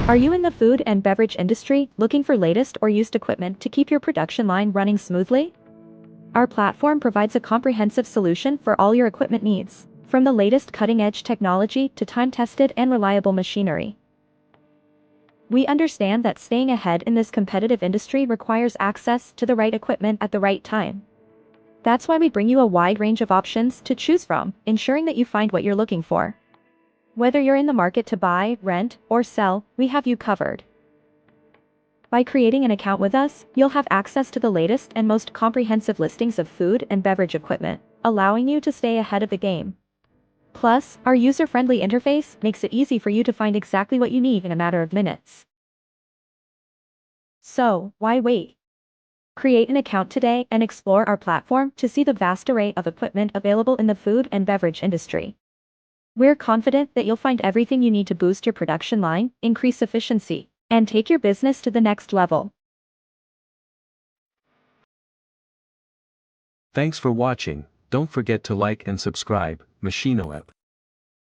Are you in the food and beverage industry looking for latest or used equipment to keep your production line running smoothly? Our platform provides a comprehensive solution for all your equipment needs, from the latest cutting-edge technology to time-tested and reliable machinery. We understand that staying ahead in this competitive industry requires access to the right equipment at the right time. That's why we bring you a wide range of options to choose from, ensuring that you find what you're looking for. Whether you're in the market to buy, rent, or sell, we have you covered. By creating an account with us, you'll have access to the latest and most comprehensive listings of food and beverage equipment, allowing you to stay ahead of the game. Plus, our user-friendly interface makes it easy for you to find exactly what you need in a matter of minutes. So, why wait? Create an account today and explore our platform to see the vast array of equipment available in the food and beverage industry. We're confident that you'll find everything you need to boost your production line, increase efficiency, and take your business to the next level. Thanks for watching. Don't forget to like and subscribe, Machinoweb.